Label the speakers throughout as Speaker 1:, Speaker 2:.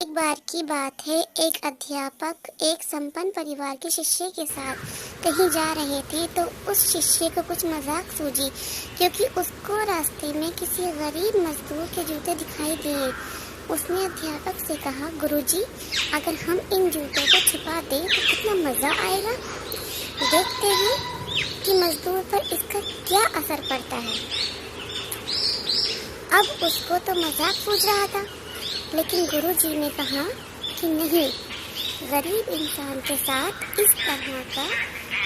Speaker 1: एक बार की बात है, एक अध्यापक एक संपन्न परिवार के शिष्य के साथ कहीं जा रहे थे तो उस शिष्य को कुछ मजाक सूझी क्योंकि उसको रास्ते में किसी गरीब मजदूर के जूते दिखाई दिए। उसने अध्यापक से कहा, गुरुजी, अगर हम इन जूतों को छुपा दें तो कितना मजा आएगा। देखते हैं कि मजदूर पर इसका क्या असर पड़ता है। अब उसको तो मजाक सूझ रहा था, लेकिन गुरुजी ने कहा कि नहीं, गरीब इंसान के साथ इस तरह का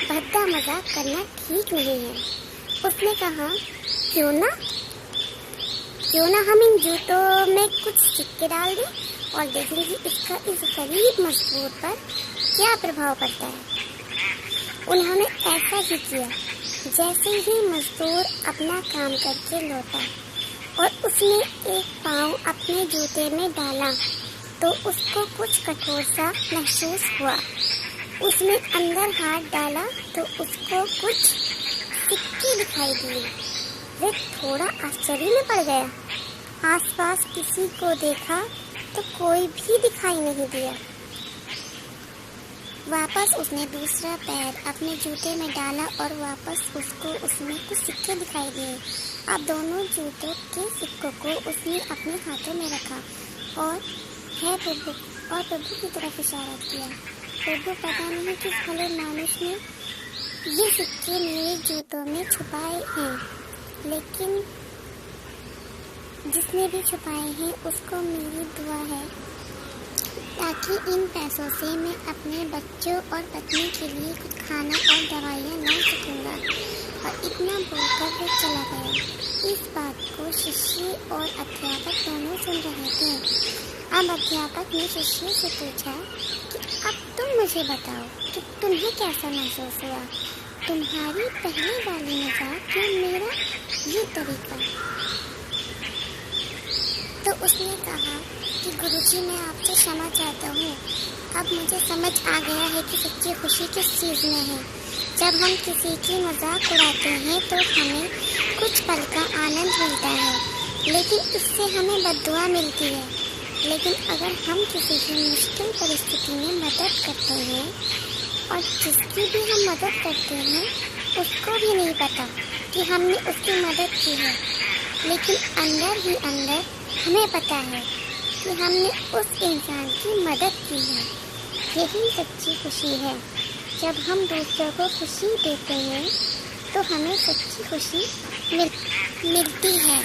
Speaker 1: भद्दा मजाक करना ठीक नहीं है। उसने कहा, क्यों ना हम इन जूतों में कुछ सिक्के डाल दें और देखेंगे इसका इस गरीब मजदूर पर क्या प्रभाव पड़ता है। उन्होंने ऐसा ही किया। जैसे ही मजदूर अपना काम करके लौटा और उसने एक पाँव अपने जूते में डाला तो उसको कुछ कठोर सा महसूस हुआ। उसने अंदर हाथ डाला तो उसको कुछ सिक्के दिखाई दिए। वह थोड़ा आश्चर्य में पड़ गया। आसपास किसी को देखा तो कोई भी दिखाई नहीं दिया। वापस उसने दूसरा पैर अपने जूते में डाला और वापस उसको उसमें कुछ सिक्के दिखाई दिए। अब दोनों जूतों के सिक्कों को उसने अपने हाथों में रखा और प्रभु की तरफ इशारा किया। प्रभु, पता नहीं किस भले मानुष ने ये सिक्के मेरे जूतों में छुपाए हैं, लेकिन जिसने भी छुपाए हैं उसको मेरी दुआ है ताकि इन पैसों से मैं अपने बच्चों और पत्नी के लिए कुछ खाना और दवाइयाँ ला सकूँगा। और इतना बोलकर वो चला गया। इस बात को शिष्य और अध्यापक दोनों सुन रहे थे। अब अध्यापक ने शिष्य से पूछा कि अब तुम मुझे बताओ कि तुम्हें कैसा महसूस हुआ, तुम्हारी पहले वाली मजाक या मेरा ये तरीका। तो उसने कहा कि गुरुजी, मैं आपसे क्षमा चाहता हूँ। अब मुझे समझ आ गया है कि सच्ची खुशी किस चीज़ में है। जब हम किसी की मजाक उड़ाते हैं तो हमें कुछ पल का आनंद मिलता है, लेकिन इससे हमें बद्दुआ मिलती है। लेकिन अगर हम किसी की मुश्किल परिस्थिति में मदद करते हैं और जिसकी भी हम मदद करते हैं उसको भी नहीं पता कि हमने उसकी मदद की है, लेकिन अंदर ही अंदर हमें पता है कि हमने उस इंसान की मदद की है। यही सच्ची खुशी है। जब हम दूसरों को खुशी देते हैं तो हमें सच्ची खुशी मिलती है।